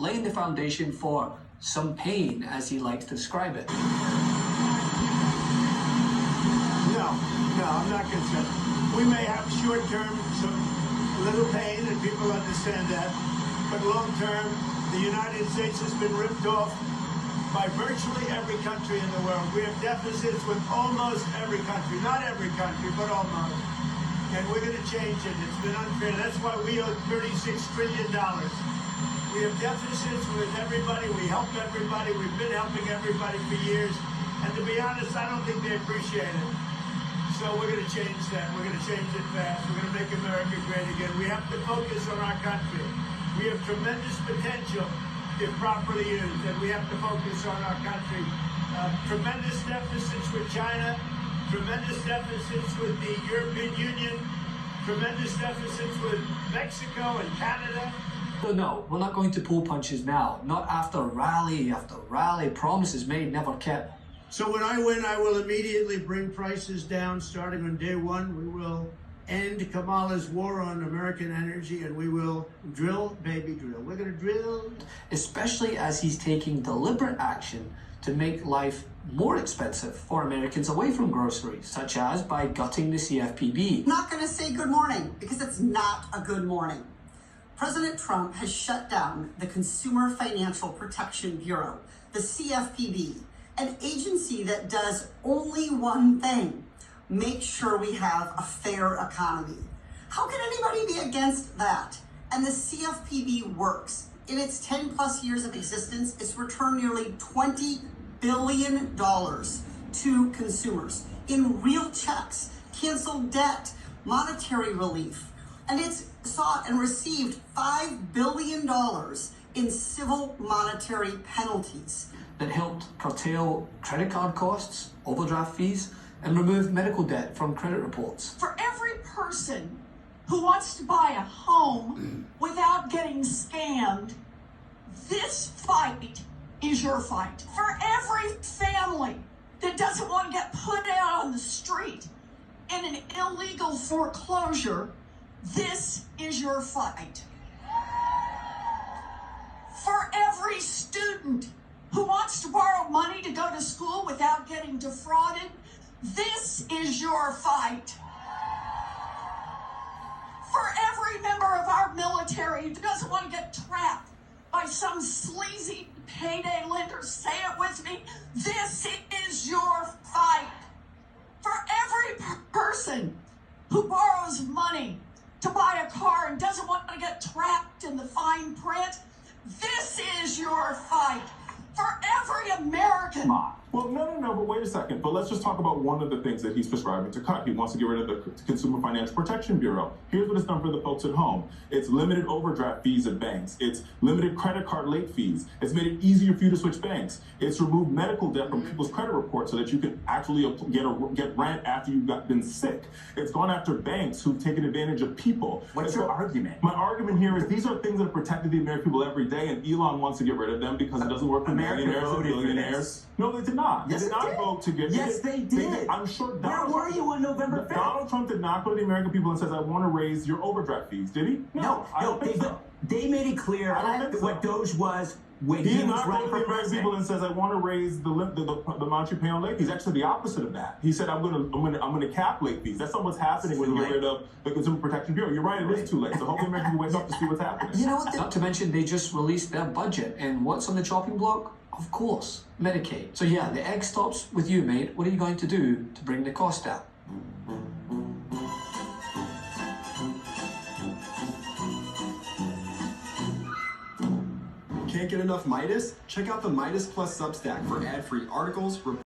laying the foundation for some pain, as he likes to describe it. No, I'm not concerned. We may have short-term some little pain, and people understand that. But long-term, the United States has been ripped off by virtually every country in the world. We have deficits with almost every country. Not every country, but almost. And we're going to change it. It's been unfair. That's why we owe $36 trillion. We have deficits with everybody. We help everybody. We've been helping everybody for years. And to be honest, I don't think they appreciate it. So we're going to change that. We're going to change it fast. We're going to make America great again. We have to focus on our country. We have tremendous potential if properly used, and we have to focus on our country. Tremendous deficits with China, tremendous deficits with the European Union, tremendous deficits with Mexico and Canada. But no, we're not going to pull punches now. Not after rally after rally, promises made, never kept. So when I win, I will immediately bring prices down. Starting on day one, we will end Kamala's war on American energy, and we will drill, baby, drill. We're going to drill. Especially as he's taking deliberate action to make life more expensive for Americans away from groceries, such as by gutting the CFPB. I'm not going to say good morning because it's not a good morning. President Trump has shut down the Consumer Financial Protection Bureau, the CFPB, an agency that does only one thing: make sure we have a fair economy. How can anybody be against that? And the CFPB works. In its 10 plus years of existence, it's returned nearly $20 billion to consumers in real checks, canceled debt, monetary relief. And it's sought and received $5 billion in civil monetary penalties. That helped curtail credit card costs, overdraft fees, and remove medical debt from credit reports. For every person who wants to buy a home without getting scammed, this fight is your fight. For every family that doesn't want to get put out on the street in an illegal foreclosure, this is your fight. For every student who wants to borrow money to go to school without getting defrauded, this is your fight. For every member of our military who doesn't want to get trapped by some sleazy payday lender, say it with me, this is your fight. For every person who borrows money to buy a car and doesn't want to get trapped in the fine print, this is your fight. For every American. Well, no, but wait a second. But let's just talk about one of the things that he's prescribing to cut. He wants to get rid of the Consumer Financial Protection Bureau. Here's what it's done for the folks at home. It's limited overdraft fees at banks. It's limited credit card late fees. It's made it easier for you to switch banks. It's removed medical debt from people's credit reports so that you can actually get rent after you've been sick. It's gone after banks who've taken advantage of people. What's your argument? My argument here is these are things that have protected the American people every day, and Elon wants to get rid of them because it doesn't work for millionaires and billionaires. No, they did not. Yes, they did not vote to get. Yes, they did. I'm sure. Where were you on November 5th? Donald Trump did not go to the American people and says, "I want to raise your overdraft fees." Did he? No, I don't think so. They made it clear what Doge was when He he did was not go running to for the American president. people and says, "I want to raise the amount you pay on late fees." Actually, the opposite of that. He said, "I'm going to cap late fees." That's not what's happening when you get rid of the Consumer Protection Bureau. You're right; it is too late. So hopefully, American people wake up to see what's happening. You know what? Not to mention, they just released their budget. And what's on the chopping block? Of course, Medicaid. So yeah, the egg stops with you, mate. What are you going to do to bring the cost down? Can't get enough Midas? Check out the Midas Plus Substack for ad-free articles,